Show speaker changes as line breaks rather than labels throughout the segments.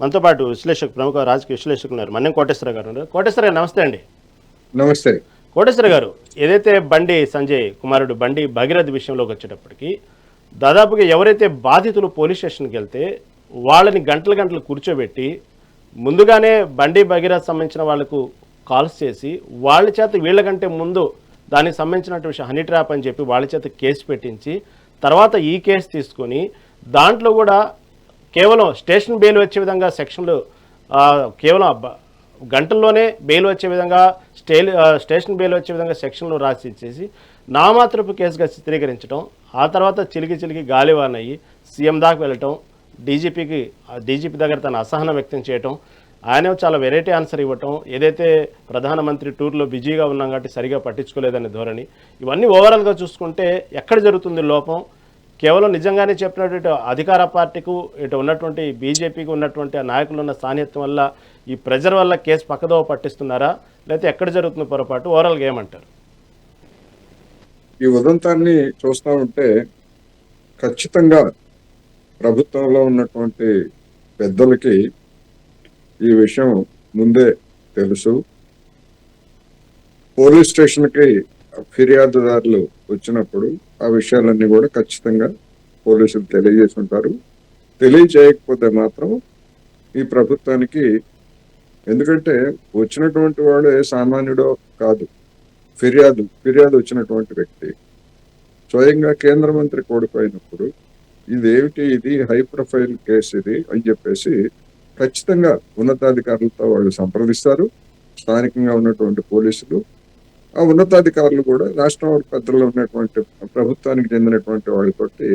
మనతో పాటు ప్రముఖ రాజకీయ విశ్లేషకులు ఉన్నారు. మన్నెం కోటేశ్వర గారు ఉన్నారు. కోటేశ్వర గారు నమస్తే అండి.
నమస్తే.
కోటేశ్వర గారు, ఏదైతే బండి సంజయ్ కుమారుడు బండి భగీరథ్ విషయంలోకి వచ్చేటప్పటికి దాదాపుగా ఎవరైతే బాధితులు పోలీస్ స్టేషన్కి వెళ్తే వాళ్ళని గంటలు గంటలు కూర్చోబెట్టి ముందుగానే బండి భగీరథ్ సంబంధించిన వాళ్ళకు కాల్స్ చేసి వాళ్ళ చేత వీళ్ళకంటే ముందు దానికి సంబంధించినటువంటి విషయం హనీ ట్రాప్ అని చెప్పి వాళ్ళ చేత కేసు పెట్టించి తర్వాత ఈ కేసు తీసుకొని దాంట్లో కూడా కేవలం స్టేషన్ బెయిల్ వచ్చే విధంగా సెక్షన్లు కేవలం గంటల్లోనే బెయిల్ వచ్చే విధంగా స్టేషన్ బెయిల్ వచ్చే విధంగా సెక్షన్లు రాసి ఇచ్చేసి నామాత్రపు కేసుగా చిత్రీకరించడం, ఆ తర్వాత చిలికి గాలివాన్ అయ్యి సీఎం దాకా వెళ్ళటం, డీజీపీ దగ్గర తన అసహనం వ్యక్తం చేయటం, ఆయన చాలా వెరైటీ ఆన్సర్ ఇవ్వటం, ఏదైతే ప్రధానమంత్రి టూర్లో బిజీగా ఉన్నాం కాబట్టి సరిగా పట్టించుకోలేదనే ధోరణి, ఇవన్నీ ఓవరాల్గా చూసుకుంటే ఎక్కడ జరుగుతుంది లోపం? కేవలం నిజంగానే చెప్పినటువంటి అధికార పార్టీకు ఇటు ఉన్నటువంటి బీజేపీకి ఉన్నటువంటి ఆ నాయకులు ఉన్న సాన్నిధ్యం వల్ల ఈ ప్రెజర్ వల్ల కేసు పక్కదోవ పట్టిస్తున్నారా, లేకపోతే ఎక్కడ జరుగుతుంది పొరపాటు? ఓవరాల్గా ఏమంటారు?
ఈ ఉదంతాన్ని చూస్తూ ఉంటే ఖచ్చితంగా ప్రభుత్వంలో ఉన్నటువంటి పెద్దలకి ఈ విషయం ముందే తెలుసు. పోలీస్ స్టేషన్కి ఫిర్యాదుదారులు వచ్చినప్పుడు ఆ విషయాలన్నీ కూడా ఖచ్చితంగా పోలీసులు తెలియజేసి ఉంటారు. తెలియజేయకపోతే మాత్రం ఈ ప్రభుత్వానికి, ఎందుకంటే వచ్చినటువంటి వాడు ఏ సామాన్యుడో కాదు, ఫిర్యాదు వచ్చినటువంటి వ్యక్తి స్వయంగా కేంద్ర మంత్రి కోడిపోయినప్పుడు ఇదేమిటి, ఇది హై ప్రొఫైల్ కేసు ఇది అని చెప్పేసి ఖచ్చితంగా ఉన్నతాధికారులతో వాళ్ళు సంప్రదిస్తారు. స్థానికంగా ఉన్నటువంటి పోలీసులు, ఆ ఉన్నతాధికారులు కూడా రాష్ట్రం పెద్దల్లో ఉన్నటువంటి ప్రభుత్వానికి చెందినటువంటి వాళ్ళతోటి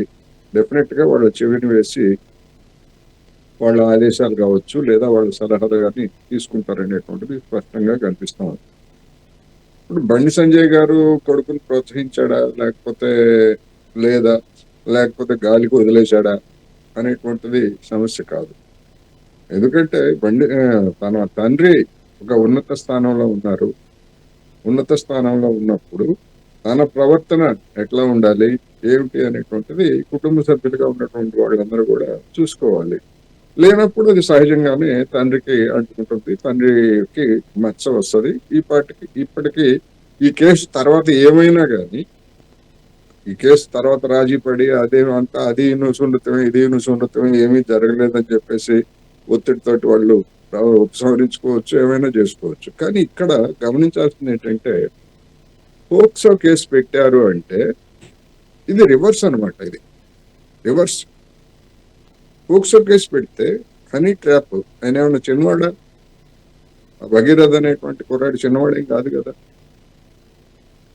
డెఫినెట్ గా వాళ్ళ చెవిని వేసి వాళ్ళ ఆదేశాలు కావచ్చు లేదా వాళ్ళ సలహాలు కానీ తీసుకుంటారనేటువంటిది స్పష్టంగా కనిపిస్తాం. ఇప్పుడు బండి సంజయ్ గారు కొడుకుని ప్రోత్సహించాడా లేకపోతే గాలికి వదిలేశాడా అనేటువంటిది సమస్య కాదు. ఎందుకంటే తన తండ్రి ఒక ఉన్నత స్థానంలో ఉన్నారు. ఉన్నత స్థానంలో ఉన్నప్పుడు తన ప్రవర్తన ఎట్లా ఉండాలి ఏమిటి అనేటువంటిది కుటుంబ సభ్యులుగా ఉన్నటువంటి వాళ్ళందరూ కూడా చూసుకోవాలి. లేనప్పుడు అది సహజంగానే తండ్రికి అంటుకుంటుంది, తండ్రికి మచ్చ వస్తుంది. ఇప్పటికీ ఈ కేసు తర్వాత ఏమైనా కానీ, ఈ కేసు తర్వాత రాజీ పడి అది సున్నితమే ఇది సున్నితమే ఏమీ జరగలేదని చెప్పేసి ఒత్తిడితోటి వాళ్ళు ఉపసంహరించుకోవచ్చు, ఏమైనా చేసుకోవచ్చు. కానీ ఇక్కడ గమనించాల్సింది ఏంటంటే పోక్సో కేసు పెట్టారు అంటే ఇది రివర్స్ అనమాట. ఇది రివర్స్. పోక్సో కేసు పెడితే హనీ ట్రాప్ ఆయన ఏమన్నా చిన్నవాడా? భగీరథ్ అనేటువంటి కుర్రాడు చిన్నవాడేం కాదు కదా.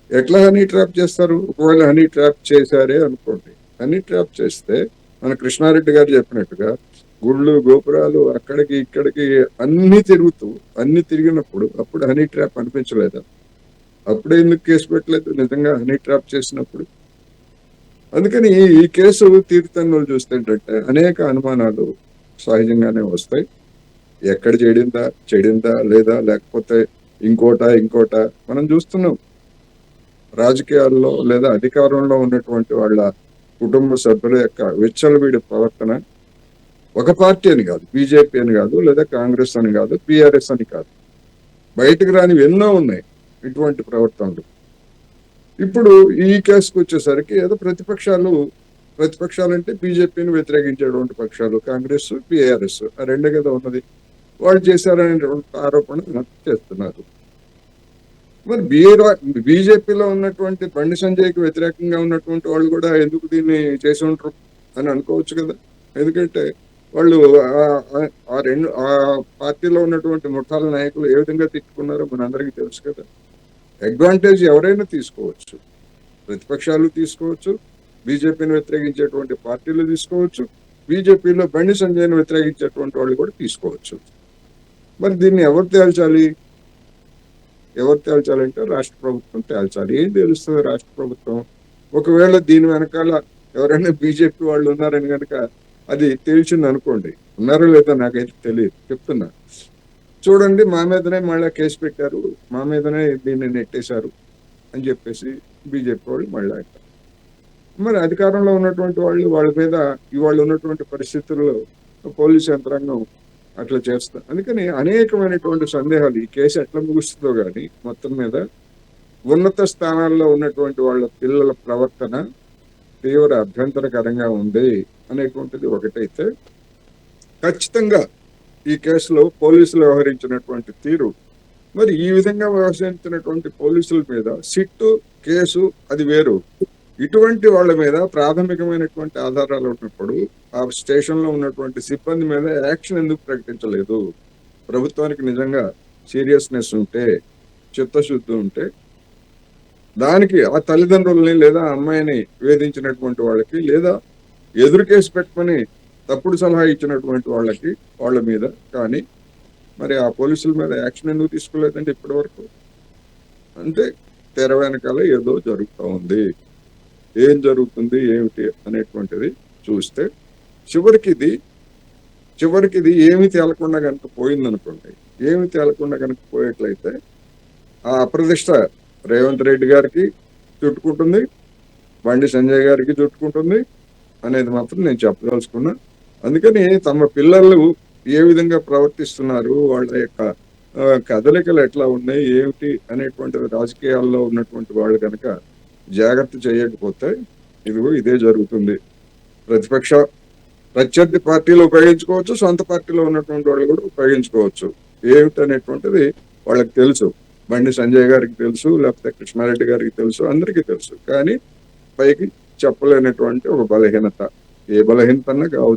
ఎట్లా హనీ ట్రాప్ చేస్తారు? ఒకవేళ హనీ ట్రాప్ చేశారే అనుకోండి, హనీ ట్రాప్ చేస్తే మన కృష్ణారెడ్డి గారు చెప్పినట్టుగా గుళ్ళు గోపురాలు అక్కడికి ఇక్కడికి అన్ని తిరిగినప్పుడు అప్పుడు హనీ ట్రాప్ అనిపించలేదా? అప్పుడే ఎందుకు కేసు పెట్టలేదు నిజంగా హనీ ట్రాప్ చేసినప్పుడు? అందుకని ఈ కేసు తీర్థంలో చూస్తే ఏంటంటే అనేక అనుమానాలు సహజంగానే వస్తాయి. ఎక్కడ చెడిందా లేదా లేకపోతే ఇంకోట మనం చూస్తున్నాం. రాజకీయాల్లో లేదా అధికారంలో ఉన్నటువంటి వాళ్ళ కుటుంబ సభ్యుల యొక్క విచ్చలవిడి ప్రవర్తన ఒక పార్టీ అని కాదు, బీజేపీ అని కాదు, లేదా కాంగ్రెస్ అని కాదు, బీఆర్ఎస్ అని కాదు, బయటకు రానివి ఎన్నో ఉన్నాయి ఇటువంటి ప్రవర్తనలు. ఇప్పుడు ఈ కేసుకు వచ్చేసరికి ఏదో ప్రతిపక్షాలు అంటే బీజేపీని వ్యతిరేకించేటువంటి పక్షాలు కాంగ్రెస్ బీఆర్ఎస్ ఆ రెండే కదా ఉన్నది. వాళ్ళు చేశారనేటువంటి ఆరోపణ చేస్తున్నారు. మరి బీజేపీలో ఉన్నటువంటి బండి సంజయ్కి వ్యతిరేకంగా ఉన్నటువంటి వాళ్ళు కూడా ఎందుకు దీన్ని చేసి ఉంటారు అని అనుకోవచ్చు కదా. ఎందుకంటే వాళ్ళు ఆ పార్టీలో ఉన్నటువంటి ముఠాల నాయకులు ఏ విధంగా తిట్టుకున్నారో మనందరికీ తెలుసు కదా. అడ్వాంటేజ్ ఎవరైనా తీసుకోవచ్చు, ప్రతిపక్షాలు తీసుకోవచ్చు, బీజేపీని వ్యతిరేకించేటువంటి పార్టీలు తీసుకోవచ్చు, బీజేపీలో బండి సంజయ్ని వ్యతిరేకించేటువంటి వాళ్ళు కూడా తీసుకోవచ్చు. మరి దీన్ని ఎవరు తేల్చాలంటే రాష్ట్ర ప్రభుత్వం తేల్చాలి. ఏం తెలుస్తుంది రాష్ట్ర ప్రభుత్వం? ఒకవేళ దీని వెనకాల ఎవరైనా బీజేపీ వాళ్ళు ఉన్నారని కనుక అది తేల్చింది అనుకోండి, ఉన్నారో లేదో నాకైతే తెలియదు, చెప్తున్నా. చూడండి, మా మీదనే మళ్ళీ కేసు పెట్టారు, మా మీదనే దీన్ని నెట్టేశారు అని చెప్పేసి బీజేపీ వాళ్ళు మళ్ళీ అంటారు. మరి అధికారంలో ఉన్నటువంటి వాళ్ళ మీద ఇవాళ ఉన్నటువంటి పరిస్థితుల్లో పోలీసు యంత్రాంగం అట్లా చేస్తా. అందుకని అనేకమైనటువంటి సందేహాలు, ఈ కేసు ఎట్లా ముగుస్తుందో గాని మొత్తం మీద ఉన్నత స్థానాల్లో ఉన్నటువంటి వాళ్ళ పిల్లల ప్రవర్తన తీవ్ర అభ్యంతరకరంగా ఉంది అనేటువంటిది ఒకటైతే, ఖచ్చితంగా ఈ కేసులో పోలీసులు వ్యవహరించినటువంటి తీరు, మరి ఈ విధంగా వ్యవహరించినటువంటి పోలీసుల మీద సిట్టు కేసు అది వేరు, ఇటువంటి వాళ్ళ మీద ప్రాథమికమైనటువంటి ఆధారాలు ఉన్నప్పుడు ఆ స్టేషన్ లో ఉన్నటువంటి సిబ్బంది మీద యాక్షన్ ఎందుకు ప్రకటించలేదు? ప్రభుత్వానికి నిజంగా సీరియస్నెస్ ఉంటే, చిత్తశుద్ధి ఉంటే, దానికి ఆ తల్లిదండ్రుల్ని లేదా ఆ అమ్మాయిని వేధించినటువంటి వాళ్ళకి, లేదా ఎదురు కేసు పెట్టుకొని తప్పుడు సలహా ఇచ్చినటువంటి వాళ్ళ మీద కానీ మరి ఆ పోలీసుల మీద యాక్షన్ ఎందుకు తీసుకోలేదంటే ఇప్పటి వరకు? అంటే తెర వెనకాల ఏదో జరుగుతూ ఉంది. ఏం జరుగుతుంది ఏమిటి అనేటువంటిది చూస్తే చివరికి ఇది ఏమి తేలకుండా కనుక పోయిందనుకోండి, ఏమి తేలకుండా కనుక పోయేట్లయితే ఆ అప్రదిష్ట రేవంత్ రెడ్డి గారికి చుట్టుకుంటుంది, బండి సంజయ్ గారికి చుట్టుకుంటుంది అనేది మాత్రం నేను చెప్పదలుచుకున్నా. అందుకని తమ పిల్లలు ఏ విధంగా ప్రవర్తిస్తున్నారు, వాళ్ళ యొక్క కదలికలు ఎట్లా ఉన్నాయి ఏమిటి అనేటువంటిది రాజకీయాల్లో ఉన్నటువంటి వాళ్ళు కనుక జాగ్రత్త చేయకపోతే ఇదే జరుగుతుంది. ప్రత్యర్థి పార్టీలు ఉపయోగించుకోవచ్చు, సొంత పార్టీలో ఉన్నటువంటి వాళ్ళు కూడా ఉపయోగించుకోవచ్చు. ఏమిటనేటువంటిది వాళ్ళకి తెలుసు, బండి సంజయ్ గారికి తెలుసు, లేకపోతే కృష్ణారెడ్డి గారికి తెలుసు, అందరికీ తెలుసు. కానీ పైకి చెప్పలేనటువంటి ఒక బలహీనత, ఏ బలహీనత అన్నా కావచ్చు.